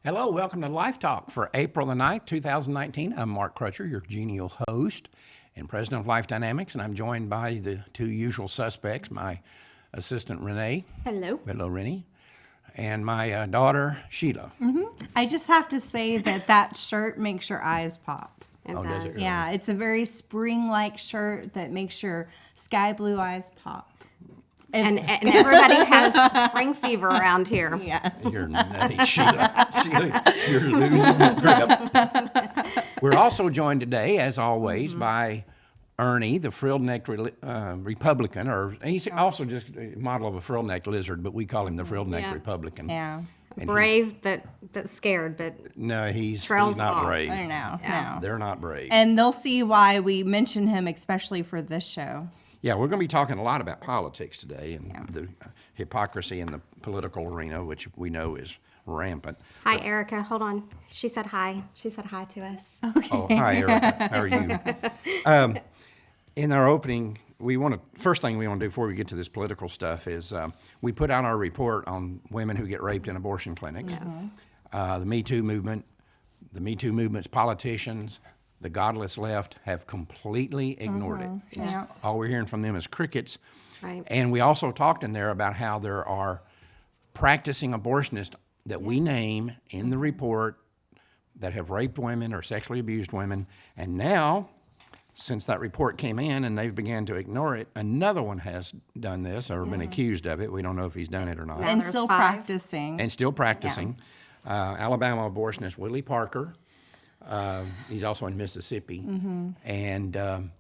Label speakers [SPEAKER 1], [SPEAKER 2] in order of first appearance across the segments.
[SPEAKER 1] Hello, welcome to Life Talk for April the 9th, 2019. I'm Mark Crutcher, your genial host and president of Life Dynamics, and I'm joined by the two usual suspects, my assistant, Renee.
[SPEAKER 2] Hello.
[SPEAKER 1] Hello, Renee. And my daughter, Sheila.
[SPEAKER 3] I just have to say that shirt makes your eyes pop.
[SPEAKER 2] It
[SPEAKER 1] Oh, does it
[SPEAKER 2] does.
[SPEAKER 1] really?
[SPEAKER 3] Yeah, it's a very spring-like shirt that makes your sky blue eyes pop.
[SPEAKER 2] And everybody has spring fever around here.
[SPEAKER 3] Yes.
[SPEAKER 1] You're nutty, Sheila. Sheila, you're losing the grip. We're also joined today, as always, by Ernie, the frilled-necked Republican, or he's also just a model of a frilled-necked lizard, but we call him the frilled-necked
[SPEAKER 2] Yeah.
[SPEAKER 1] Republican.
[SPEAKER 3] Yeah.
[SPEAKER 1] And
[SPEAKER 2] Brave, but scared, but
[SPEAKER 1] No, he's
[SPEAKER 2] Trails
[SPEAKER 1] not
[SPEAKER 2] off.
[SPEAKER 1] brave.
[SPEAKER 3] I know.
[SPEAKER 2] Yeah.
[SPEAKER 3] No.
[SPEAKER 1] They're not brave.
[SPEAKER 3] And they'll see why we mention him, especially for this show.
[SPEAKER 1] Yeah, we're going to be talking a lot about politics today and the hypocrisy in the political arena, which we know is rampant.
[SPEAKER 2] hi, Erica. Hold on. She said hi. She said hi to us.
[SPEAKER 1] Oh, hi, Erica. How are you? In our opening, first thing we want to do before we get to this political stuff is we put out our report on women who get raped in abortion clinics.
[SPEAKER 2] Yes.
[SPEAKER 1] The Me Too movement, the Me Too movement's politicians, the godless left have completely ignored it.
[SPEAKER 2] Yes.
[SPEAKER 1] All we're hearing from them is crickets.
[SPEAKER 2] Right.
[SPEAKER 1] And we also talked in there about how there are practicing abortionists that we name in the report that have raped women or sexually abused women. And now, since that report came in and they've began to ignore it, another one has done this or been accused of it. We don't know if he's done it or not.
[SPEAKER 2] Yeah.
[SPEAKER 3] And
[SPEAKER 2] there's
[SPEAKER 3] still
[SPEAKER 2] 5.
[SPEAKER 3] practicing.
[SPEAKER 1] And still practicing. Alabama abortionist Willie Parker. He's also in Mississippi. And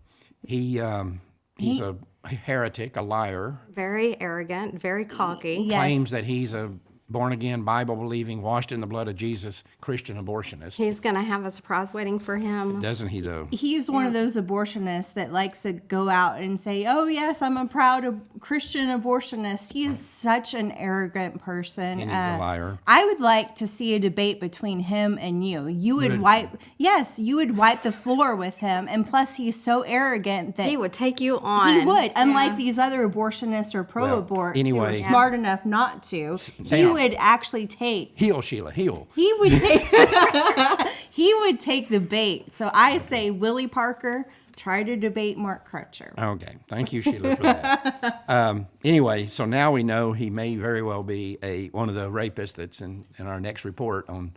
[SPEAKER 1] he's a heretic, a liar.
[SPEAKER 2] Very arrogant, very cocky.
[SPEAKER 3] Yes.
[SPEAKER 1] Claims that he's a born-again, Bible-believing, washed in the blood of Jesus Christian abortionist.
[SPEAKER 2] He's going to have a surprise waiting for him.
[SPEAKER 1] Doesn't he, though?
[SPEAKER 3] He's one of those abortionists that likes to go out and say, oh, yes, I'm a proud Christian abortionist. He is such an arrogant person.
[SPEAKER 1] And he's a liar.
[SPEAKER 3] I would like to see a debate between him and you. You would wipe the floor with him. And plus, he's so arrogant that
[SPEAKER 2] He would take you on.
[SPEAKER 3] he would, unlike
[SPEAKER 2] Yeah.
[SPEAKER 3] these other abortionists or pro-aborts who
[SPEAKER 1] anyway.
[SPEAKER 3] are smart enough not to. He
[SPEAKER 1] Down.
[SPEAKER 3] would actually take.
[SPEAKER 1] Heel, Sheila, heel.
[SPEAKER 3] He would take. He would take the bait. So I say, Willie Parker, try to debate Mark Crutcher.
[SPEAKER 1] Okay, thank you, Sheila, for that. Anyway, so now we know he may very well be one of the rapists that's in our next report on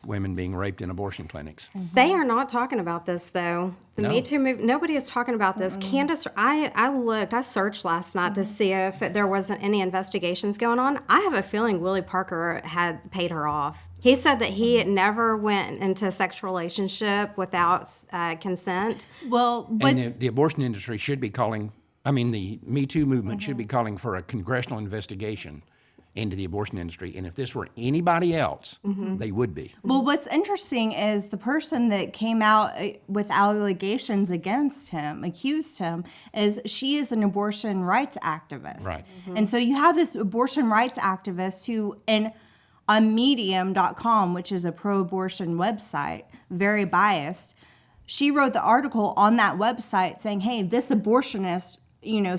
[SPEAKER 1] women being raped in abortion clinics.
[SPEAKER 2] They are not talking about this, though. The
[SPEAKER 1] No.
[SPEAKER 2] Me Too movement, nobody is talking about this. Candace, I searched last night to see if there wasn't any investigations going on. I have a feeling Willie Parker had paid her off. He said that he never went into a sexual relationship without consent.
[SPEAKER 3] Well,
[SPEAKER 1] And the abortion industry should be calling, the Me Too movement should be calling for a congressional investigation into the abortion industry. And if this were anybody else, they would be.
[SPEAKER 3] Well, what's interesting is the person that came out with allegations against him, accused him, she is an abortion rights activist.
[SPEAKER 1] Right.
[SPEAKER 3] And so you have this abortion rights activist who, on Medium.com, which is a pro-abortion website, very biased, she wrote the article on that website saying, hey, this abortionist,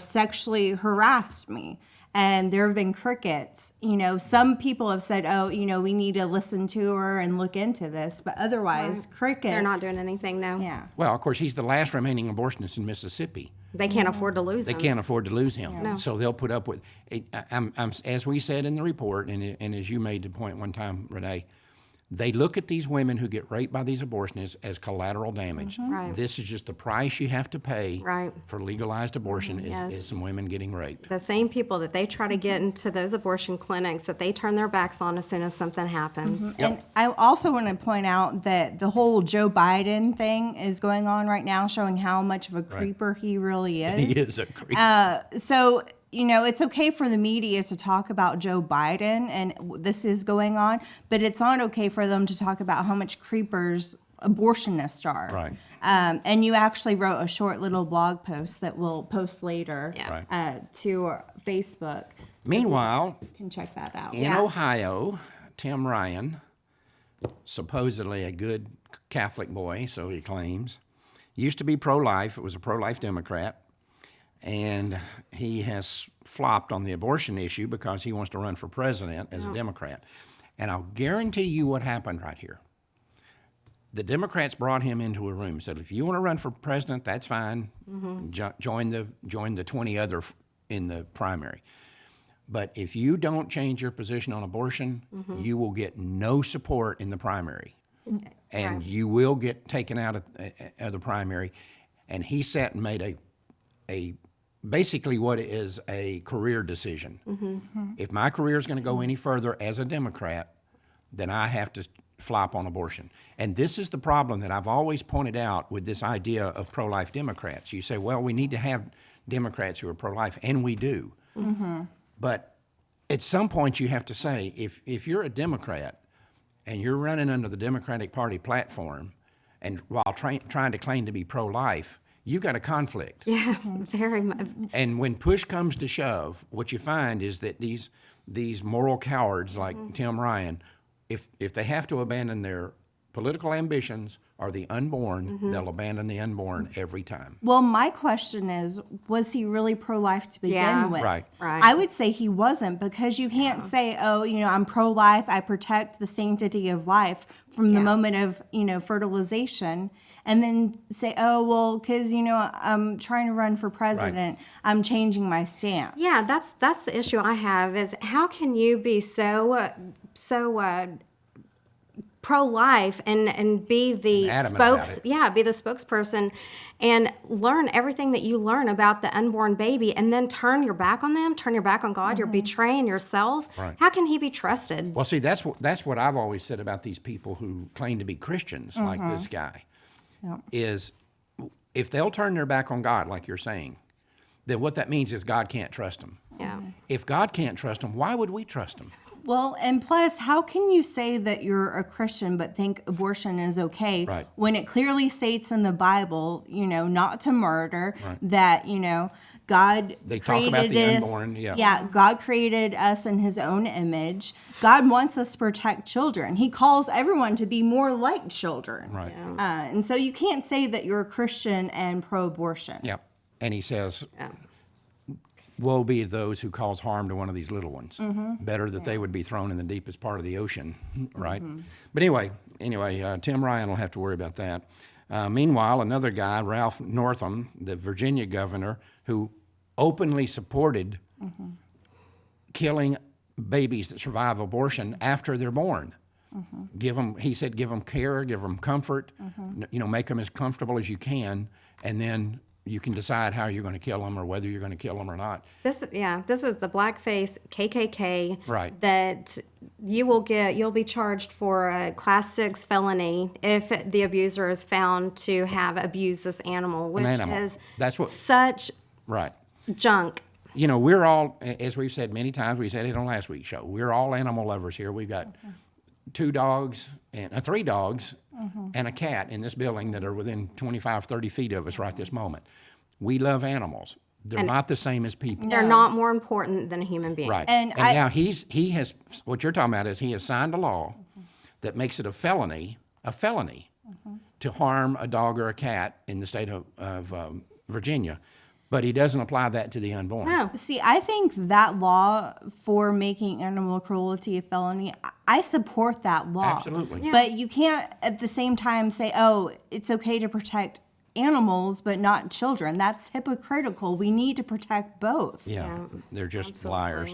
[SPEAKER 3] sexually harassed me. And there have been crickets. Some people have said, oh, we need to listen to her and look into this. But otherwise, crickets.
[SPEAKER 2] They're not doing anything, no.
[SPEAKER 3] Yeah.
[SPEAKER 1] Well, of course, he's the last remaining abortionist in Mississippi.
[SPEAKER 2] They can't afford to lose
[SPEAKER 1] They
[SPEAKER 2] them.
[SPEAKER 1] can't afford to lose him.
[SPEAKER 2] No.
[SPEAKER 1] So they'll put up with it. As we said in the report, and as you made the point one time, Renee, they look at these women who get raped by these abortionists as collateral damage.
[SPEAKER 2] Right.
[SPEAKER 1] This is just the price you have to pay
[SPEAKER 2] Right.
[SPEAKER 1] for legalized abortion
[SPEAKER 2] Yes.
[SPEAKER 1] is some women getting raped.
[SPEAKER 2] The same people that they try to get into those abortion clinics that they turn their backs on as soon as something happens.
[SPEAKER 3] And I also want to point out that the whole Joe Biden thing is going on right now, showing how much of a creeper he really is.
[SPEAKER 1] He is a creep.
[SPEAKER 3] So, it's okay for the media to talk about Joe Biden and this is going on, but it's not okay for them to talk about how much creepers abortionists are.
[SPEAKER 1] Right.
[SPEAKER 3] And you actually wrote a short little blog post that we'll post later
[SPEAKER 2] Yeah.
[SPEAKER 3] to our Facebook.
[SPEAKER 1] Meanwhile,
[SPEAKER 3] You can check that out.
[SPEAKER 1] in Ohio, Tim Ryan, supposedly a good Catholic boy, so he claims, used to be pro-life. It was a pro-life Democrat. And he has flopped on the abortion issue because he wants to run for president as a Democrat. And I'll guarantee you what happened right here. The Democrats brought him into a room, said, if you want to run for president, that's fine. Join the 20 other in the primary. But if you don't change your position on abortion, you will get no support in the primary. And you will get taken out of the primary. And he sat and made a basically what is a career decision. If my career is going to go any further as a Democrat, then I have to flop on abortion. And this is the problem that I've always pointed out with this idea of pro-life Democrats. You say, well, we need to have Democrats who are pro-life, and we do. But at some point you have to say, if you're a Democrat and you're running under the Democratic Party platform and while trying to claim to be pro-life, you got a conflict.
[SPEAKER 2] Yeah, very much.
[SPEAKER 1] And when push comes to shove, what you find is that these moral cowards like Tim Ryan, if they have to abandon their political ambitions or the unborn, they'll abandon the unborn every time.
[SPEAKER 3] Well, my question is, was he really pro-life to begin with?
[SPEAKER 1] Right.
[SPEAKER 3] I would say he wasn't, because you can't say, oh, I'm pro-life, I protect the sanctity of life from the moment of, fertilization, and then say, oh, well, because, I'm trying to run for president, I'm changing my stance.
[SPEAKER 2] Yeah, that's the issue I have, is how can you be so pro-life and be the be the spokesperson and learn everything that you learn about the unborn baby, and then turn your back on them, turn your back on God, you're betraying yourself. How can he be trusted?
[SPEAKER 1] Well, see, that's what I've always said about these people who claim to be Christians, like this guy, is if they'll turn their back on God, like you're saying, then what that means is God can't trust them.
[SPEAKER 2] Yeah.
[SPEAKER 1] If God can't trust them, why would we trust them?
[SPEAKER 3] Well, and plus, how can you say that you're a Christian but think abortion is okay when it clearly states in the Bible, not to murder, that, God
[SPEAKER 1] They talk
[SPEAKER 3] created
[SPEAKER 1] about the
[SPEAKER 3] us.
[SPEAKER 1] unborn,
[SPEAKER 3] God created us in his own image. God wants us to protect children. He calls everyone to be more like children.
[SPEAKER 1] Right.
[SPEAKER 3] And so you can't say that you're a Christian and pro-abortion.
[SPEAKER 1] Yeah. And he says, woe be those who cause harm to one of these little ones. Better that they would be thrown in the deepest part of the ocean, right? But anyway, Tim Ryan will have to worry about that. Meanwhile, another guy, Ralph Northam, the Virginia governor, who openly supported killing babies that survive abortion after they're born. He said, give them care, give them comfort, make them as comfortable as you can, and then you can decide how you're going to kill them or whether you're going to kill them or not.
[SPEAKER 2] This is the blackface KKK.
[SPEAKER 1] Right.
[SPEAKER 2] That you'll be charged for a class 6 felony if the abuser is found to have abused this animal, which is such junk.
[SPEAKER 1] We're all, as we've said many times, we said it on last week's show, we're all animal lovers here. We've got 3 dogs and a cat in this building that are within 25, 30 feet of us right this moment. We love animals. They're not the same as people.
[SPEAKER 2] They're not more important than a human being.
[SPEAKER 1] Right. And now he has, what you're talking about is he has signed a law that makes it a felony to harm a dog or a cat in the state of Virginia. But he doesn't apply that to the unborn.
[SPEAKER 2] No.
[SPEAKER 3] See, I think that law for making animal cruelty a felony, I support that law.
[SPEAKER 1] Absolutely.
[SPEAKER 2] Yeah.
[SPEAKER 3] But you can't at the same time say, oh, it's okay to protect animals but not children. That's hypocritical. We need to protect both.
[SPEAKER 1] Yeah. They're just liars.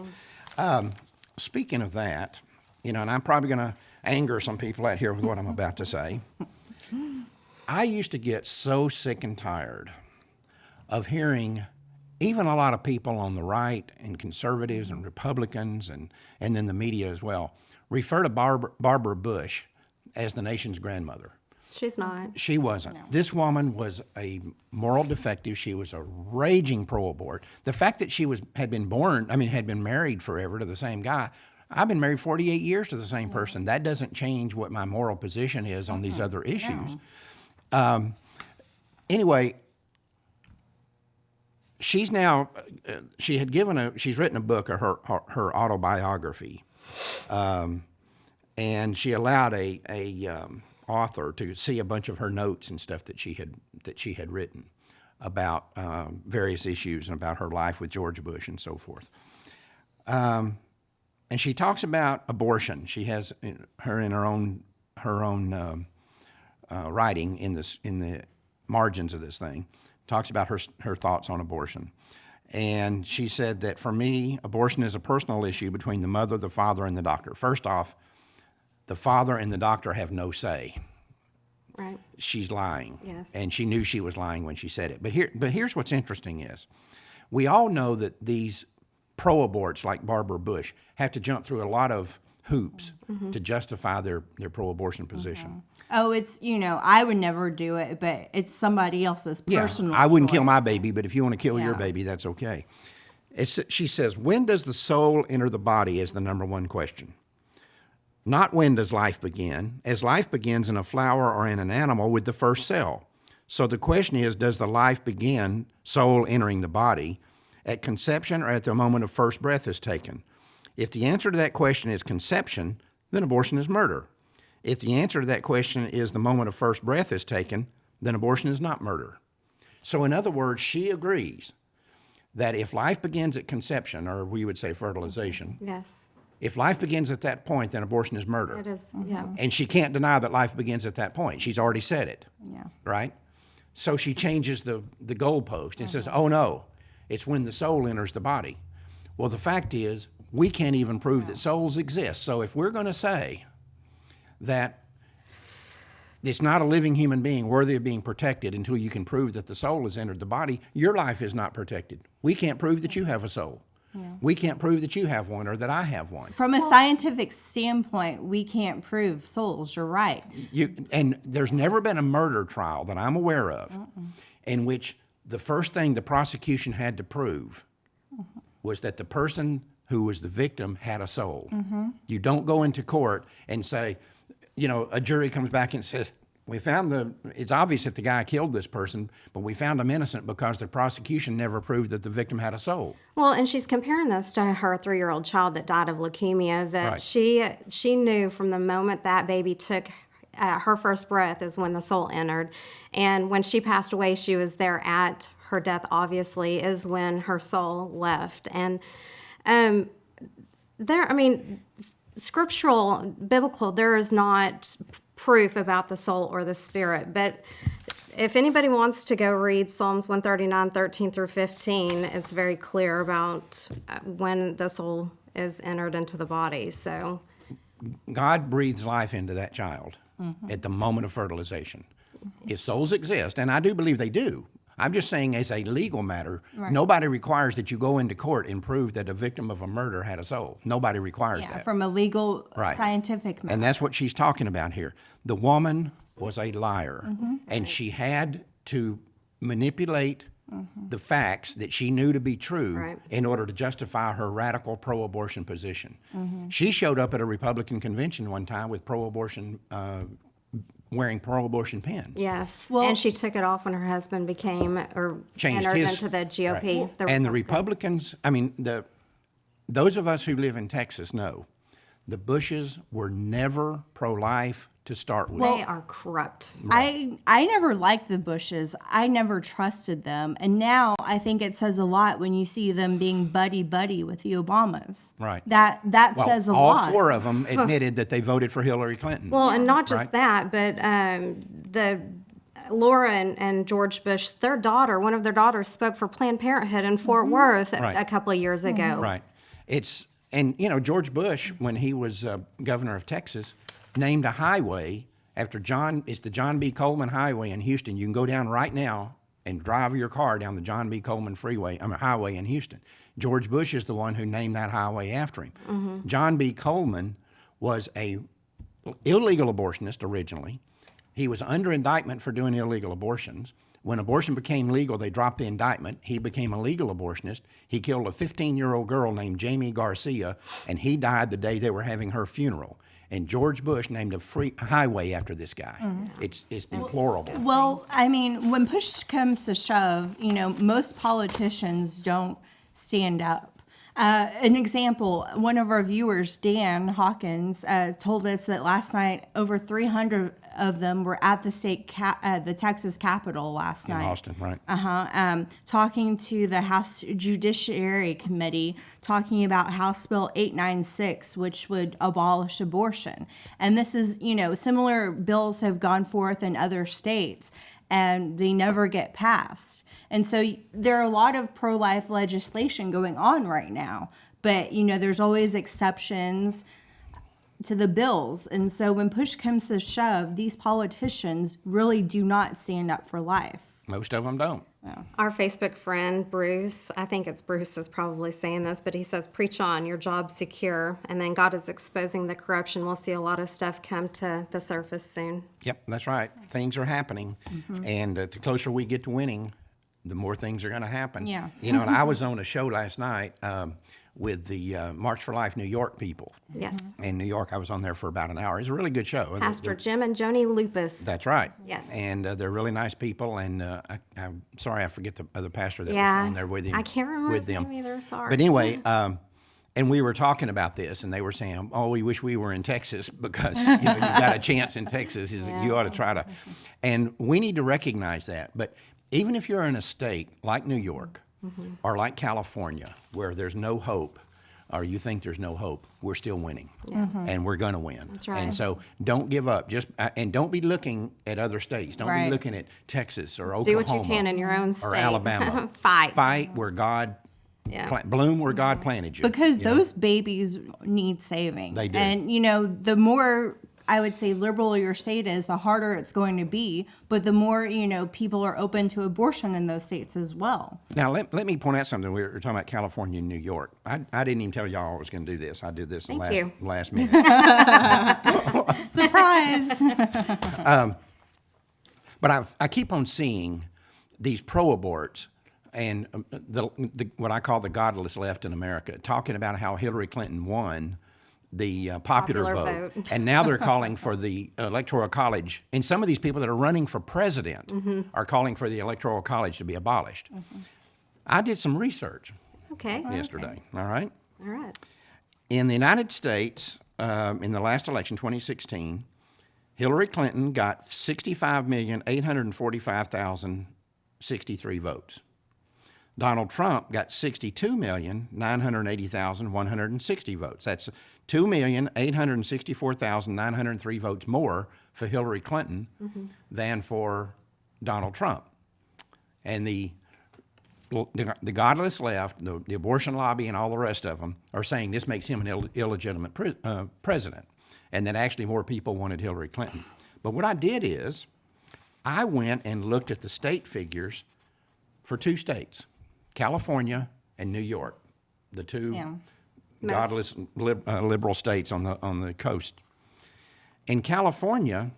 [SPEAKER 1] Speaking of that, and I'm probably going to anger some people out here with what I'm about to say. I used to get so sick and tired of hearing even a lot of people on the right and conservatives and Republicans and then the media as well refer to Barbara Bush as the nation's grandmother.
[SPEAKER 2] She's not.
[SPEAKER 1] She wasn't. No. This woman was a moral defective. She was a raging pro-abort. The fact that she had been married forever to the same guy. I've been married 48 years to the same person. That doesn't change what my moral position is on these other issues. Anyway, she's now, she's written a book, her autobiography, and she allowed a author to see a bunch of her notes and stuff that she had written about various issues and about her life with George Bush and so forth. and she talks about abortion. She has her own writing in the margins of this thing, talks about her thoughts on abortion. And she said that for me, abortion is a personal issue between the mother, the father, and the doctor. First off, the father and the doctor have no say.
[SPEAKER 2] Right.
[SPEAKER 1] She's lying.
[SPEAKER 2] Yes.
[SPEAKER 1] And she knew she was lying when she said it. But here's what's interesting is, we all know that these pro-aborts like Barbara Bush have to jump through a lot of hoops to justify their pro-abortion position.
[SPEAKER 3] Oh, it's, I would never do it, but it's somebody else's personal
[SPEAKER 1] I wouldn't kill my
[SPEAKER 3] choice.
[SPEAKER 1] baby, but if you want to kill your
[SPEAKER 3] Yeah.
[SPEAKER 1] baby, that's okay. She says, when does the soul enter the body is the number one question. Not when does life begin, as life begins in a flower or in an animal with the first cell. So the question is, does the life begin, soul entering the body, at conception or at the moment of first breath is taken? If the answer to that question is conception, then abortion is murder. If the answer to that question is the moment of first breath is taken, then abortion is not murder. So in other words, she agrees that if life begins at conception, or we would say fertilization,
[SPEAKER 2] Yes.
[SPEAKER 1] if life begins at that point, then abortion is murder.
[SPEAKER 2] It is. Yeah.
[SPEAKER 1] And she can't deny that life begins at that point. She's already said it,
[SPEAKER 3] Yeah.
[SPEAKER 1] right? So she changes the goalpost and says, oh no, it's when the soul enters the body. Well, the fact is, we can't even prove that souls exist. So if we're going to say that it's not a living human being worthy of being protected until you can prove that the soul has entered the body, your life is not protected. We can't prove that you have a soul. We can't prove that you have one or that I have one.
[SPEAKER 3] From a scientific standpoint, we can't prove souls. You're right.
[SPEAKER 1] And there's never been a murder trial that I'm aware of in which the first thing the prosecution had to prove was that the person who was the victim had a soul. You don't go into court and say, a jury comes back and says, it's obvious that the guy killed this person, but we found him innocent because the prosecution never proved that the victim had a soul.
[SPEAKER 2] Well, and she's comparing this to her 3-year-old child that died of leukemia, that
[SPEAKER 1] Right.
[SPEAKER 2] she knew from the moment that baby took her first breath is when the soul entered. And when she passed away, she was there at her death, obviously, is when her soul left. And scriptural, biblical, there is not proof about the soul or the spirit. But if anybody wants to go read Psalms 139, 13 through 15, it's very clear about when the soul is entered into the body. So
[SPEAKER 1] God breathes life into that child at the moment of fertilization. If souls exist, and I do believe they do, I'm just saying as a legal matter, nobody requires that you go into court and prove that a victim of a murder had a soul. Nobody requires that.
[SPEAKER 3] From a legal,
[SPEAKER 1] Right.
[SPEAKER 3] scientific matter.
[SPEAKER 1] And that's what she's talking about here. The woman was a liar, and she had to manipulate the facts that she knew to be true in order to justify her radical pro-abortion position. She showed up at a Republican convention one time with wearing pro-abortion pins.
[SPEAKER 2] yes,
[SPEAKER 3] Well-
[SPEAKER 2] and she took it off when her husband
[SPEAKER 1] Changed
[SPEAKER 2] entered
[SPEAKER 1] his,
[SPEAKER 2] into the GOP.
[SPEAKER 1] right. And the Republicans, those of us who live in Texas know, the Bushes were never pro-life to start with.
[SPEAKER 2] They are corrupt.
[SPEAKER 3] I never liked the Bushes. I never trusted them. And now I think it says a lot when you see them being buddy-buddy with the Obamas.
[SPEAKER 1] Right.
[SPEAKER 3] That
[SPEAKER 1] Well,
[SPEAKER 3] says a
[SPEAKER 1] all
[SPEAKER 3] lot.
[SPEAKER 1] 4 of them admitted that they voted for Hillary Clinton.
[SPEAKER 2] Well, and not just
[SPEAKER 1] Right.
[SPEAKER 2] that, but the Laura and George Bush, one of their daughters spoke for Planned Parenthood in Fort Worth
[SPEAKER 1] Right.
[SPEAKER 2] a couple of years ago.
[SPEAKER 1] Right. George Bush, when he was governor of Texas, named a highway after it's the John B. Coleman Highway in Houston. You can go down right now and drive your car down the John B. Coleman highway in Houston. George Bush is the one who named that highway after him. John B. Coleman was a illegal abortionist originally. He was under indictment for doing illegal abortions. When abortion became legal, they dropped the indictment. He became a legal abortionist. He killed a 15-year-old girl named Jamie Garcia, and he died the day they were having her funeral. And George Bush named a highway after this guy. It's deplorable.
[SPEAKER 3] Well, when push comes to shove, most politicians don't stand up. An example, one of our viewers, Dan Hawkins, told us that last night over 300 of them were at the the Texas Capitol last night.
[SPEAKER 1] In Austin, right?
[SPEAKER 3] Talking to the House Judiciary Committee, talking about House Bill 896, which would abolish abortion. And this is, similar bills have gone forth in other states, and they never get passed. And so there are a lot of pro-life legislation going on right now, but there's always exceptions to the bills. And so when push comes to shove, these politicians really do not stand up for life.
[SPEAKER 1] Most of them don't.
[SPEAKER 2] Our Facebook friend, Bruce, I think it's Bruce is probably saying this, but he says, preach on, your job's secure. And then God is exposing the corruption. We'll see a lot of stuff come to the surface soon.
[SPEAKER 1] Yep, that's right. Things are happening. And the closer we get to winning, the more things are going to happen.
[SPEAKER 3] Yeah.
[SPEAKER 1] And I was on a show last night with the March for Life New York people.
[SPEAKER 2] Yes.
[SPEAKER 1] In New York, I was on there for about an hour. It's a really good show.
[SPEAKER 2] Pastor Jim and Joni Lupus.
[SPEAKER 1] That's right.
[SPEAKER 2] Yes.
[SPEAKER 1] And they're really nice people. And I'm sorry, I forget the other pastor that was
[SPEAKER 2] Yeah.
[SPEAKER 1] on there with him.
[SPEAKER 2] I can't remember
[SPEAKER 1] with
[SPEAKER 2] his
[SPEAKER 1] them.
[SPEAKER 2] name either. Sorry.
[SPEAKER 1] But anyway, and we were talking about this, and they were saying, "Oh, we wish we were in Texas because you got a chance in Texas. You ought to try to." And we need to recognize that. But even if you're in a state like New York or like California, where there's no hope, or you think there's no hope, we're still winning, and we're going to win.
[SPEAKER 2] That's right.
[SPEAKER 1] And so don't give up. Just and don't be looking at other states. Don't
[SPEAKER 3] Right.
[SPEAKER 1] be looking at Texas or Oklahoma.
[SPEAKER 2] Do what you can in your own state.
[SPEAKER 1] or Alabama.
[SPEAKER 2] Fight.
[SPEAKER 1] Fight where God.
[SPEAKER 2] Yeah.
[SPEAKER 1] Bloom where God planted you.
[SPEAKER 3] Because those babies need saving.
[SPEAKER 1] They do.
[SPEAKER 3] And, the more, I would say, liberal your state is, the harder it's going to be. But the more, people are open to abortion in those states as well.
[SPEAKER 1] Now, let me point out something. We were talking about California and New York. I didn't even tell y'all I was going to do this. I did this in
[SPEAKER 2] Thank
[SPEAKER 1] the
[SPEAKER 2] you.
[SPEAKER 1] last minute.
[SPEAKER 3] Surprise!
[SPEAKER 1] But I keep on seeing these pro-aborts and what I call the godless left in America talking about how Hillary Clinton won the popular
[SPEAKER 2] Popular
[SPEAKER 1] vote.
[SPEAKER 2] vote.
[SPEAKER 1] And now they're calling for the Electoral College. And some of these people that are running for president are calling for the Electoral College to be abolished. I did some research
[SPEAKER 2] Okay.
[SPEAKER 1] yesterday, all right?
[SPEAKER 2] All right.
[SPEAKER 1] In the United States, in the last election, 2016, Hillary Clinton got 65,845,063 votes. Donald Trump got 62,980,160 votes. That's 2,864,903 votes more for Hillary Clinton than for Donald Trump. And the godless left, the abortion lobby, and all the rest of them are saying this makes him an illegitimate president, and that actually more people wanted Hillary Clinton. But what I did is I went and looked at the state figures for two states, California and New York, the two godless liberal states on the coast. In California,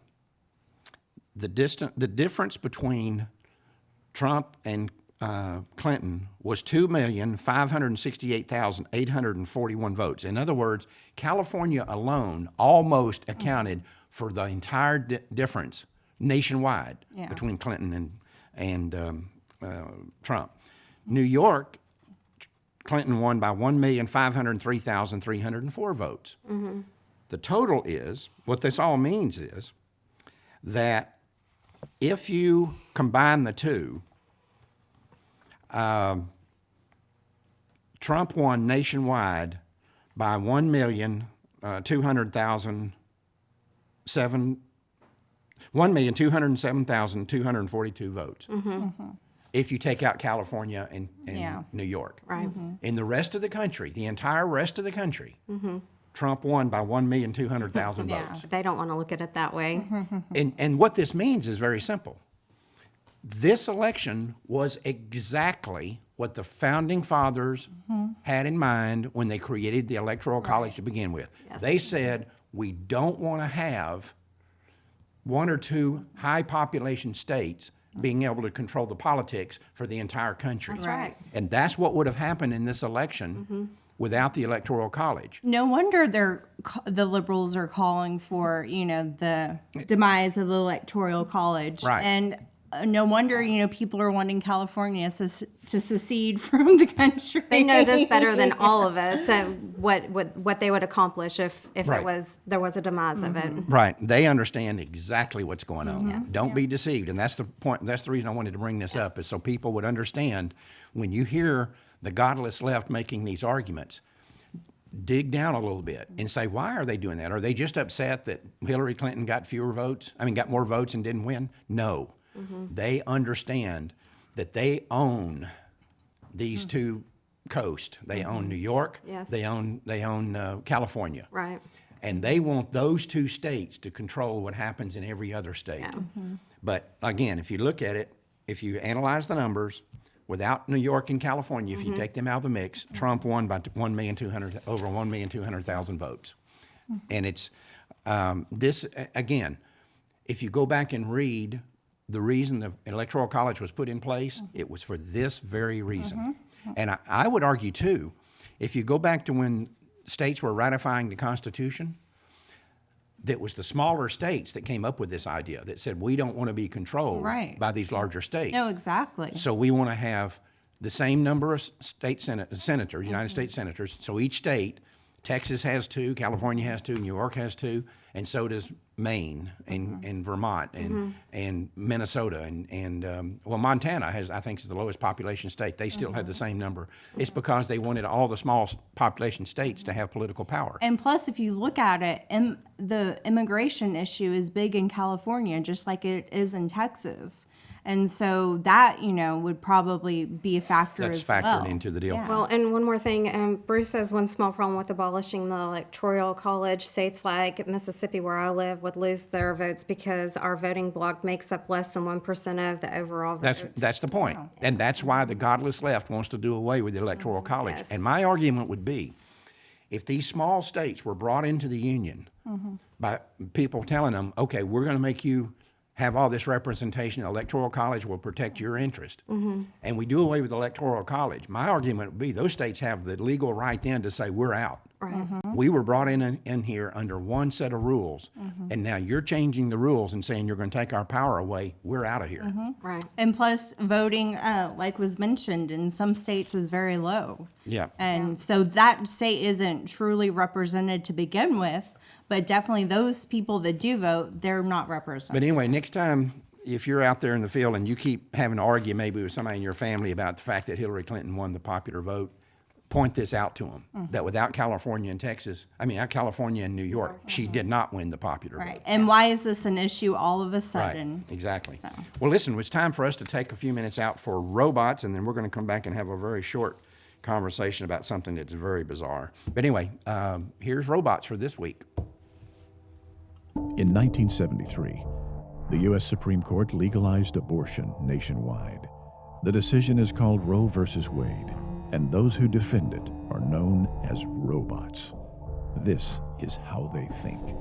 [SPEAKER 1] the difference between Trump and Clinton was 2,568,841 votes. In other words, California alone almost accounted for the entire difference nationwide between Clinton and Trump. New York, Clinton won by 1,503,304 votes. The total is, what this all means is that if you combine the two, Trump won nationwide by 1,207,242 votes. If you take out California and New York.
[SPEAKER 2] Right.
[SPEAKER 1] In the rest of the country, the entire rest of the country, Trump won by 1,200,000 votes.
[SPEAKER 2] They don't want to look at it that way.
[SPEAKER 1] And what this means is very simple. This election was exactly what the founding fathers had in mind when they created the Electoral College to begin with.
[SPEAKER 2] Yes.
[SPEAKER 1] They said, we don't want to have one or two high population states being able to control the politics for the entire country.
[SPEAKER 2] That's right.
[SPEAKER 1] And that's what would have happened in this election without the Electoral College.
[SPEAKER 3] No wonder the liberals are calling for, the demise of the Electoral College.
[SPEAKER 1] Right.
[SPEAKER 3] And no wonder, people are wanting California to secede from the country.
[SPEAKER 2] They know this better than all of us. So what they would accomplish if
[SPEAKER 1] Right.
[SPEAKER 2] there was a demise of it.
[SPEAKER 1] Right. They understand exactly what's going on. Don't be deceived. And that's the point. That's the reason I wanted to bring this up, is so people would understand when you hear the godless left making these arguments, dig down a little bit and say, why are they doing that? Are they just upset that Hillary Clinton got more votes and didn't win? No. They understand that they own these two coasts. They own New York.
[SPEAKER 2] Yes.
[SPEAKER 1] They own California.
[SPEAKER 2] Right.
[SPEAKER 1] And they want those two states to control what happens in every other state.
[SPEAKER 2] Yeah.
[SPEAKER 1] But again, if you look at it, if you analyze the numbers, without New York and California, if you take them out of the mix, Trump won by over 1,200,000 votes. And it's this, again, if you go back and read the reason the Electoral College was put in place, it was for this very reason. And I would argue, too, if you go back to when states were ratifying the Constitution, that was the smaller states that came up with this idea that said, we don't want to be controlled
[SPEAKER 3] Right.
[SPEAKER 1] by these larger states.
[SPEAKER 3] No, exactly.
[SPEAKER 1] So we want to have the same number of senators, United States senators. So each state, Texas has 2, California has 2, New York has 2, and so does Maine and Vermont and Minnesota and Montana has, I think, is the lowest population state. They still have the same number. It's because they wanted all the small population states to have political power.
[SPEAKER 3] And plus, if you look at it, the immigration issue is big in California, just like it is in Texas. And so that, would probably be a factor
[SPEAKER 1] That's
[SPEAKER 3] as
[SPEAKER 1] factored
[SPEAKER 3] well.
[SPEAKER 1] into the deal.
[SPEAKER 3] Yeah.
[SPEAKER 2] Well, and one more thing, Bruce says one small problem with abolishing the Electoral College, states like Mississippi, where I live, would lose their votes because our voting bloc makes up less than 1% of the overall votes.
[SPEAKER 1] That's the point. And that's why the godless left wants to do away with the Electoral College.
[SPEAKER 2] Yes.
[SPEAKER 1] And my argument would be, if these small states were brought into the Union by people telling them, okay, we're going to make you have all this representation, the Electoral College will protect your interest, and we do away with the Electoral College, my argument would be those states have the legal right then to say, we're out.
[SPEAKER 2] Right.
[SPEAKER 1] We were brought in here under one set of rules, and now you're changing the rules and saying you're going to take our power away. We're out of here.
[SPEAKER 2] Right.
[SPEAKER 3] And plus, voting, like was mentioned, in some states is very low.
[SPEAKER 1] Yeah.
[SPEAKER 3] And so that state isn't truly represented to begin with, but definitely those people that do vote, they're not represented.
[SPEAKER 1] But anyway, next time, if you're out there in the field and you keep having to argue maybe with somebody in your family about the fact that Hillary Clinton won the popular vote, point this out to them, that without California and California and New York, she did not win the popular
[SPEAKER 3] Right.
[SPEAKER 1] vote.
[SPEAKER 3] And why is this an issue all of a
[SPEAKER 1] Right,
[SPEAKER 3] sudden?
[SPEAKER 1] exactly.
[SPEAKER 3] So.
[SPEAKER 1] Well, listen, it's time for us to take a few minutes out for robots, and then we're going to come back and have a very short conversation about something that's very bizarre. But anyway, here's robots for this week.
[SPEAKER 4] In 1973, the U.S. Supreme Court legalized abortion nationwide. The decision is called Roe v. Wade, and those who defend it are known as robots. This is how they think.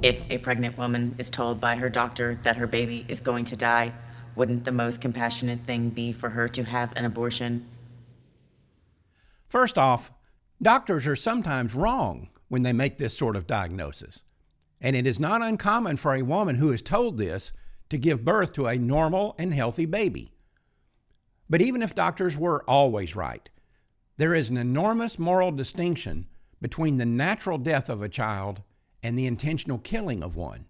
[SPEAKER 5] If a pregnant woman is told by her doctor that her baby is going to die, wouldn't the most compassionate thing be for her to have an abortion?
[SPEAKER 1] First off, doctors are sometimes wrong when they make this sort of diagnosis. And it is not uncommon for a woman who is told this to give birth to a normal and healthy baby. But even if doctors were always right, there is an enormous moral distinction between the natural death of a child and the intentional killing of one.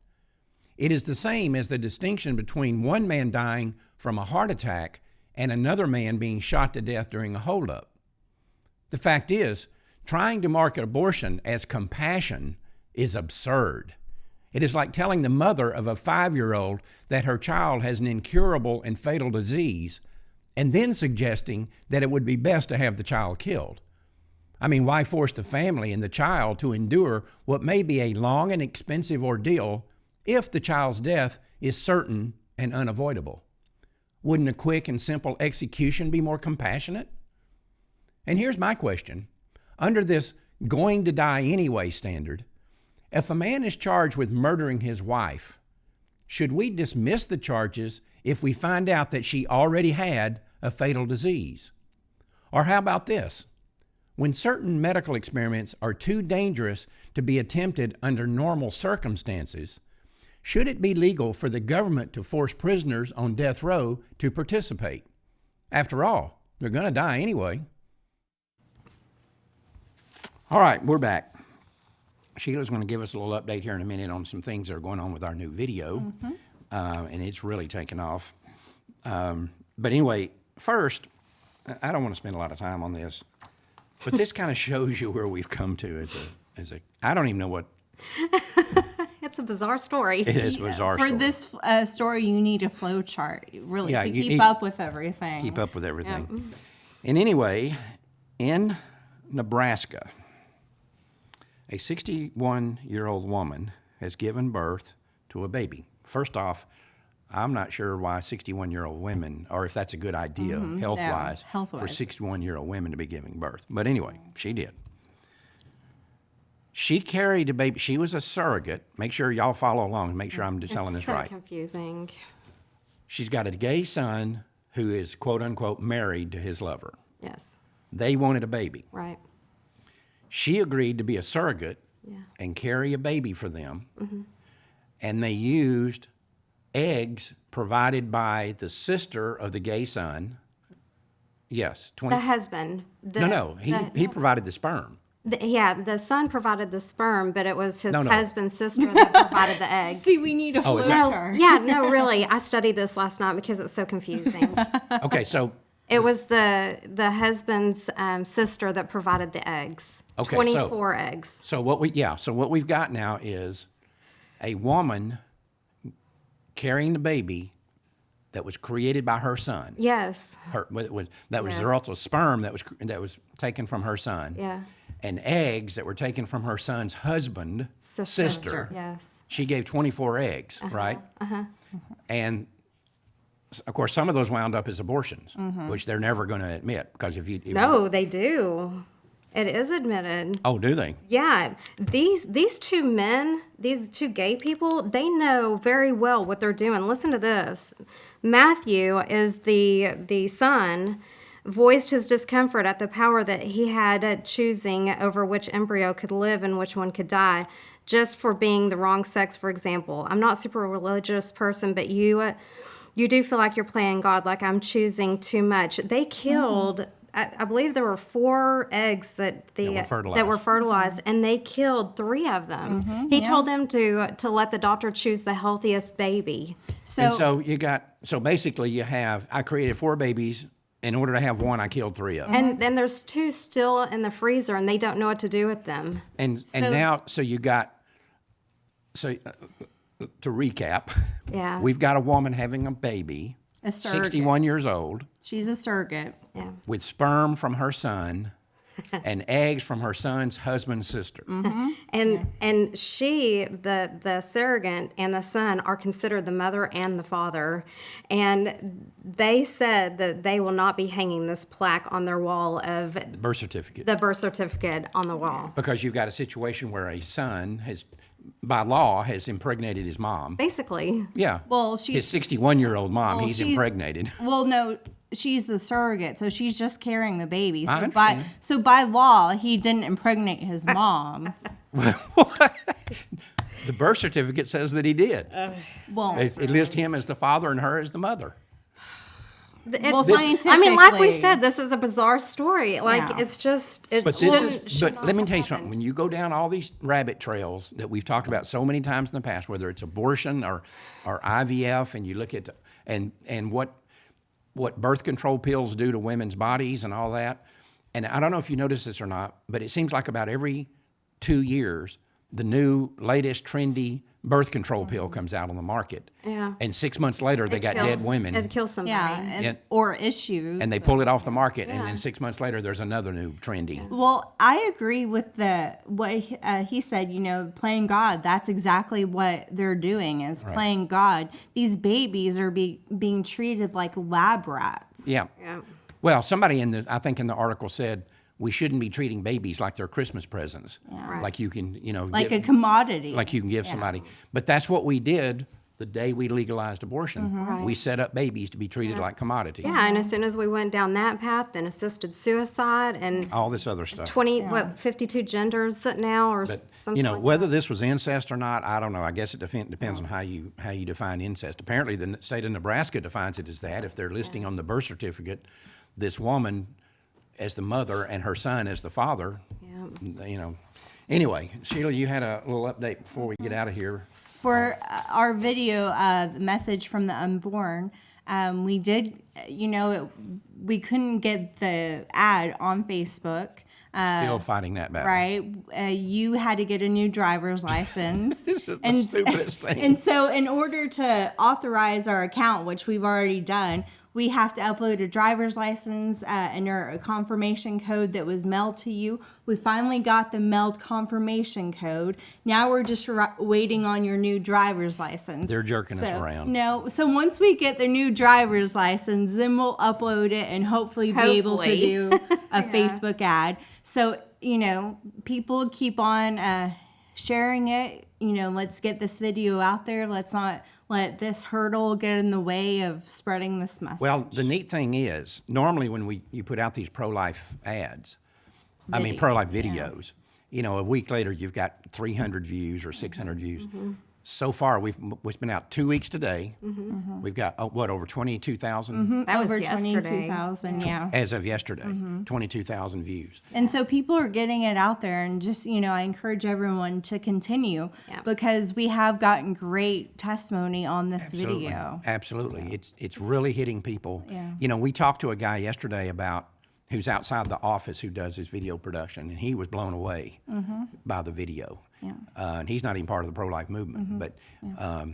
[SPEAKER 1] It is the same as the distinction between one man dying from a heart attack and another man being shot to death during a holdup. The fact is, trying to market abortion as compassion is absurd. It is like telling the mother of a 5-year-old that her child has an incurable and fatal disease and then suggesting that it would be best to have the child killed. I mean, why force the family and the child to endure what may be a long and expensive ordeal if the child's death is certain and unavoidable? Wouldn't a quick and simple execution be more compassionate? And here's my question. Under this going to die anyway standard, if a man is charged with murdering his wife, should we dismiss the charges if we find out that she already had a fatal disease? Or how about this? When certain medical experiments are too dangerous to be attempted under normal circumstances, Should it be legal for the government to force prisoners on death row to participate? After all, they're going to die anyway. All right, we're back. Sheila's going to give us a little update here in a minute on some things that are going on with our new video, and it's really taken off. But anyway, first, I don't want to spend a lot of time on this, but this kind of shows you where we've come to as a. I don't even know what.
[SPEAKER 2] It's a bizarre story.
[SPEAKER 1] It is a bizarre
[SPEAKER 3] For
[SPEAKER 1] story.
[SPEAKER 3] this story, you need a flow chart, really,
[SPEAKER 1] Yeah,
[SPEAKER 3] to
[SPEAKER 1] you
[SPEAKER 3] keep
[SPEAKER 1] need-
[SPEAKER 3] up with everything.
[SPEAKER 1] Keep up with everything. And anyway, in Nebraska, a 61-year-old woman has given birth to a baby. First off, I'm not sure why 61-year-old women, or if that's a good idea health-wise, for
[SPEAKER 3] health-wise.
[SPEAKER 1] 61-year-old women to be giving birth. But anyway, she did. She carried a baby. She was a surrogate. Make sure y'all follow along and make sure I'm telling
[SPEAKER 2] It's
[SPEAKER 1] this
[SPEAKER 2] so
[SPEAKER 1] right.
[SPEAKER 2] confusing.
[SPEAKER 1] She's got a gay son who is, quote unquote, married to his lover.
[SPEAKER 2] Yes,
[SPEAKER 1] They wanted a baby.
[SPEAKER 2] right.
[SPEAKER 1] She agreed to be a surrogate
[SPEAKER 2] Yeah.
[SPEAKER 1] and carry a baby for them. And they used eggs provided by the sister of the gay son. Yes, 20.
[SPEAKER 2] The husband.
[SPEAKER 1] No, he provided the sperm.
[SPEAKER 2] The son provided the sperm, but it was his
[SPEAKER 1] No.
[SPEAKER 2] husband's sister that provided the egg.
[SPEAKER 3] See, we need a flow
[SPEAKER 1] is that-
[SPEAKER 3] chart.
[SPEAKER 2] Yeah, no, really. I studied this last night because it's so confusing.
[SPEAKER 1] Okay, so
[SPEAKER 2] It was the husband's sister that provided the eggs.
[SPEAKER 1] Okay,
[SPEAKER 2] 24 eggs.
[SPEAKER 1] So what we've got now is a woman carrying the baby that was created by her son.
[SPEAKER 2] Yes.
[SPEAKER 1] That was
[SPEAKER 2] Yes.
[SPEAKER 1] the also sperm that was taken from her son.
[SPEAKER 2] Yeah.
[SPEAKER 1] And eggs that were taken from her son's husband, sister.
[SPEAKER 2] Yes.
[SPEAKER 1] She gave 24 eggs, right? And of course, some of those wound up as abortions, which they're never going to admit because if
[SPEAKER 2] No, they do. It is admitted.
[SPEAKER 1] Oh, do they?
[SPEAKER 2] Yeah, these two men, these two gay people, they know very well what they're doing. Listen to this. Matthew is the son, voiced his discomfort at the power that he had at choosing over which embryo could live and which one could die, just for being the wrong sex, for example. I'm not a super religious person, but you do feel like you're playing God, like I'm choosing too much. They killed. I believe there were 4 eggs that were fertilized, and they killed 3 of them. He told them to let the doctor choose the healthiest baby.
[SPEAKER 1] So basically you have, I created 4 babies. In order to have 1, I killed 3 of them.
[SPEAKER 2] And then there's 2 still in the freezer, and they don't know what to do with them.
[SPEAKER 1] To recap,
[SPEAKER 2] Yeah.
[SPEAKER 1] we've got a woman having a baby,
[SPEAKER 3] A surrogate.
[SPEAKER 1] 61 years old,
[SPEAKER 3] She's a surrogate.
[SPEAKER 2] Yeah.
[SPEAKER 1] with sperm from her son and eggs from her son's husband's sister.
[SPEAKER 2] And she, the surrogate and the son are considered the mother and the father. And they said that they will not be hanging this plaque on their wall of
[SPEAKER 1] Birth certificate.
[SPEAKER 2] the birth certificate on the wall.
[SPEAKER 1] Because you've got a situation where a son by law, has impregnated his mom.
[SPEAKER 2] Basically.
[SPEAKER 1] Yeah.
[SPEAKER 3] Well,
[SPEAKER 1] his 61-year-old mom,
[SPEAKER 3] well,
[SPEAKER 1] he's
[SPEAKER 3] she's-
[SPEAKER 1] impregnated.
[SPEAKER 3] Well, no, she's the surrogate, so she's just carrying the baby.
[SPEAKER 1] I
[SPEAKER 3] So by law, he didn't impregnate his mom.
[SPEAKER 1] The birth certificate says that he did.
[SPEAKER 3] Well,
[SPEAKER 1] It lists him as the father and her as the mother.
[SPEAKER 3] scientifically,
[SPEAKER 2] I mean, like we said, this is a bizarre story. Like,
[SPEAKER 3] Yeah.
[SPEAKER 2] it's just, it
[SPEAKER 1] But
[SPEAKER 2] shouldn't
[SPEAKER 1] let me
[SPEAKER 2] have
[SPEAKER 1] tell you something.
[SPEAKER 2] happened.
[SPEAKER 1] When you go down all these rabbit trails that we've talked about so many times in the past, whether it's abortion or IVF, and you look at and what birth control pills do to women's bodies and all that, and I don't know if you notice this or not, but it seems like about every 2 years, the new, latest, trendy birth control pill comes out on the market.
[SPEAKER 2] Yeah.
[SPEAKER 1] And 6 months later, they got dead women.
[SPEAKER 2] It kills somebody.
[SPEAKER 3] yeah,
[SPEAKER 1] Yeah.
[SPEAKER 3] or issues.
[SPEAKER 1] And they pull it off the market, and then 6 months later, there's another new trendy.
[SPEAKER 3] Well, I agree with what he said. You know, playing God. That's exactly what they're doing is playing God. These babies are being treated like lab rats.
[SPEAKER 1] Yeah.
[SPEAKER 2] Yeah.
[SPEAKER 1] Well, somebody I think in the article said we shouldn't be treating babies like they're Christmas presents, like you can,
[SPEAKER 3] Like
[SPEAKER 1] give-
[SPEAKER 3] a commodity.
[SPEAKER 1] like you can give somebody. But that's what we did the day we legalized abortion, we set up babies to be treated like commodities.
[SPEAKER 2] Yeah, and as soon as we went down that path, then assisted suicide and
[SPEAKER 1] All this other stuff.
[SPEAKER 2] 52 genders now or something.
[SPEAKER 1] You know,
[SPEAKER 2] like
[SPEAKER 1] whether this was incest or not, I don't know. I guess it depends on how you define incest. Apparently, the state of Nebraska defines it as that. If they're listing on the birth certificate this woman as the mother and her son as the father, you know. Anyway, Sheila, you had a little update before we get out of here.
[SPEAKER 3] For our video, Message from the Unborn, we did, we couldn't get the ad on Facebook.
[SPEAKER 1] Still fighting that battle.
[SPEAKER 3] Right. You had to get a new driver's license.
[SPEAKER 1] This is the stupidest thing.
[SPEAKER 3] And so in order to authorize our account, which we've already done, we have to upload a driver's license and a confirmation code that was mailed to you. We finally got the mailed confirmation code. Now we're just waiting on your new driver's license.
[SPEAKER 1] They're jerking us around.
[SPEAKER 3] No. So once we get the new driver's license, then we'll upload it and hopefully be able to do a Facebook ad. So, people keep on sharing it. Let's get this video out there. Let's not let this hurdle get in the way of spreading this message.
[SPEAKER 1] Well, the neat thing is, normally when you put out these pro-life ads, pro-life videos, a week later you've got 300 views or 600 views. So far, we've been out 2 weeks today. We've got, over 22,000?
[SPEAKER 2] That was
[SPEAKER 3] over
[SPEAKER 2] yesterday.
[SPEAKER 3] 22,000, yeah.
[SPEAKER 1] As of yesterday, 22,000 views.
[SPEAKER 3] And so people are getting it out there, and just, I encourage everyone to continue because we have gotten great testimony on this video.
[SPEAKER 1] Absolutely. It's really hitting people.
[SPEAKER 3] Yeah.
[SPEAKER 1] We talked to a guy yesterday who's outside the office who does his video production, and he was blown away by the video.
[SPEAKER 3] Yeah.
[SPEAKER 1] And he's not even part of the pro-life movement, but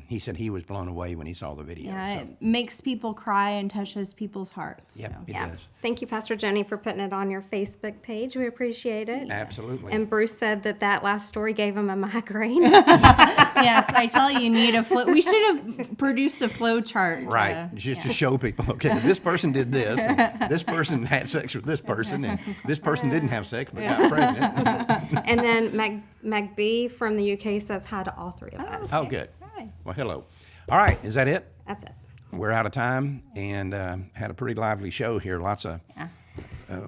[SPEAKER 1] he said he was blown away when he saw the video.
[SPEAKER 3] Yeah,
[SPEAKER 1] So,
[SPEAKER 3] it makes people cry and touches people's hearts.
[SPEAKER 1] yeah,
[SPEAKER 3] so.
[SPEAKER 1] it
[SPEAKER 2] Yeah.
[SPEAKER 1] does.
[SPEAKER 2] Thank you, Pastor Jenny, for putting it on your Facebook page. We appreciate it.
[SPEAKER 1] Absolutely.
[SPEAKER 2] And Bruce said that last story gave him a migraine.
[SPEAKER 3] Yes, I tell you, need a flow. We should have produced a flow chart.
[SPEAKER 1] Right, just to show people, okay, this person did this, and this person had sex with this person, and this person didn't have sex but got pregnant.
[SPEAKER 2] And then MacB from the UK says hi to all three of us.
[SPEAKER 1] Oh, good.
[SPEAKER 3] Hi.
[SPEAKER 1] Well, hello. All right, is that it?
[SPEAKER 2] That's it.
[SPEAKER 1] We're out of time, and had a pretty lively show here. Lots of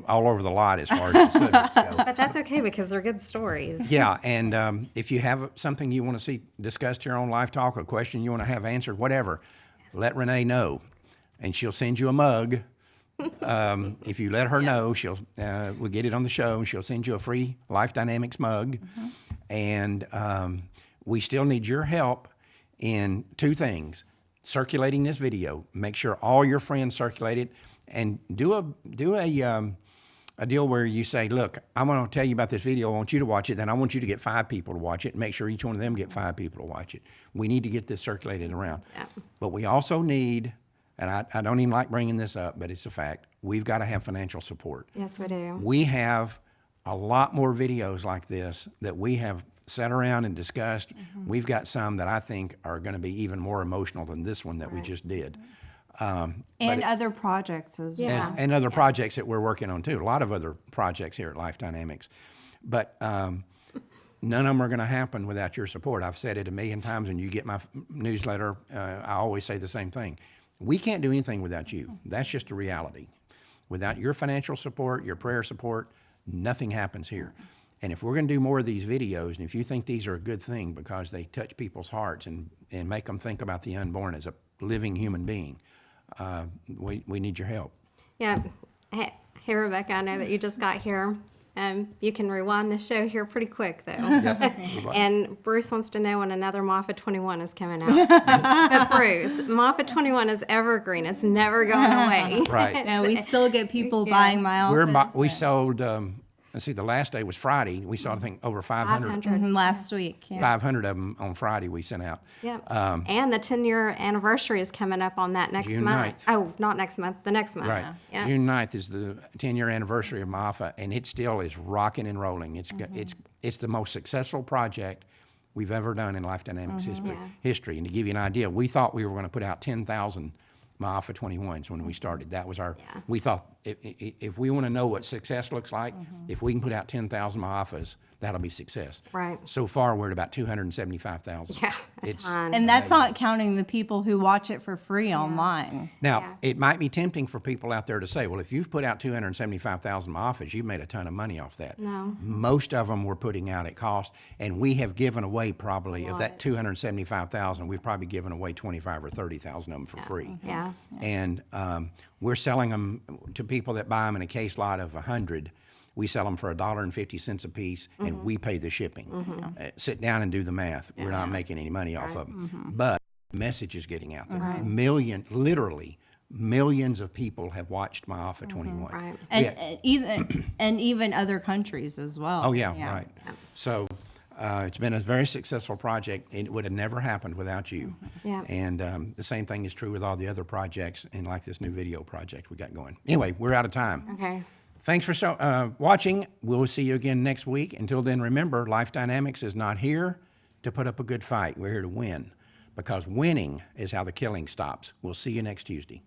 [SPEAKER 1] all over the lot as far as the subjects go.
[SPEAKER 2] But that's okay because they're good stories.
[SPEAKER 1] Yeah, and if you have something you want to see discussed here on Live Talk, a question you want to have answered, whatever, let Renee know, and she'll send you a mug. If you let her know, we'll get it on the show, and she'll send you a free Life Dynamics mug. And we still need your help in two things: circulating this video. Make sure all your friends circulate it, and do a deal where you say, look, I'm going to tell you about this video. I want you to watch it. Then I want you to get 5 people to watch it. And make sure each one of them get 5 people to watch it. We need to get this circulated around.
[SPEAKER 2] Yeah.
[SPEAKER 1] But we also need, and I don't even like bringing this up, but it's a fact, we've got to have financial support.
[SPEAKER 2] Yes, we do.
[SPEAKER 1] We have a lot more videos like this that we have sat around and discussed. We've got some that I think are going to be even more emotional than this one that we just did.
[SPEAKER 3] And other projects as well.
[SPEAKER 2] Yeah.
[SPEAKER 1] And other projects that we're working on too. A lot of other projects here at Life Dynamics. But none of them are going to happen without your support. I've said it a million times, and you get my newsletter, I always say the same thing. We can't do anything without you. That's just a reality. Without your financial support, your prayer support, nothing happens here. And if we're going to do more of these videos, and if you think these are a good thing because they touch people's hearts and make them think about the unborn as a living human being, we need your help.
[SPEAKER 2] Yeah. Hey, Rebecca, I know that you just got here. You can rewind the show here pretty quick, though. And Bruce wants to know when another Moffat 21 is coming out. But Bruce, Moffat 21 is evergreen. It's never going away.
[SPEAKER 1] Right.
[SPEAKER 3] No, we still get people buying my office.
[SPEAKER 1] We sold, let's see, the last day was Friday. We sold, I think, over 500.
[SPEAKER 3] Last week. Yeah.
[SPEAKER 1] 500 of them on Friday we sent out.
[SPEAKER 2] Yeah. And the 10-year anniversary is coming up on that next
[SPEAKER 1] June
[SPEAKER 2] month.
[SPEAKER 1] 9th.
[SPEAKER 2] Oh, not next month, the next month.
[SPEAKER 1] Right.
[SPEAKER 2] Yeah.
[SPEAKER 1] June 9th is the 10-year anniversary of MAFA, and it still is rocking and rolling. It's the most successful project we've ever done in Life Dynamics history. And to give you an idea, we thought we were going to put out 10,000 MAFA 21s when we started. That was we thought if we want to know what success looks like, if we can put out 10,000 Ma'afas, that'll be success.
[SPEAKER 2] Right.
[SPEAKER 1] So far, we're at about 275,000.
[SPEAKER 2] Yeah, a
[SPEAKER 1] It's
[SPEAKER 2] ton.
[SPEAKER 3] And that's not counting the people who watch it for free online.
[SPEAKER 1] Now, it might be tempting for people out there to say, well, if you've put out 275,000 Ma'afas, you've made a ton of money off that.
[SPEAKER 2] No.
[SPEAKER 1] Most of them we're putting out at cost, and we have given away probably, of that 275,000, we've probably given away 25 or 30,000 of them for free.
[SPEAKER 2] Yeah.
[SPEAKER 1] And we're selling them to people that buy them in a case lot of 100. We sell them for $1.50 a piece, and we pay the shipping. Sit down and do the math. We're not making any money off of them. But the message is getting out there. Literally millions of people have watched My Alpha 21.
[SPEAKER 2] Right.
[SPEAKER 3] And even other countries as well.
[SPEAKER 1] Oh, yeah, right. So it's been a very successful project, and it would have never happened without you.
[SPEAKER 2] Yeah.
[SPEAKER 1] And the same thing is true with all the other projects, and like this new video project we got going. Anyway, we're out of time.
[SPEAKER 2] Okay.
[SPEAKER 1] Thanks for watching. We'll see you again next week. Until then, remember, Life Dynamics is not here to put up a good fight. We're here to win, because winning is how the killing stops. We'll see you next Tuesday.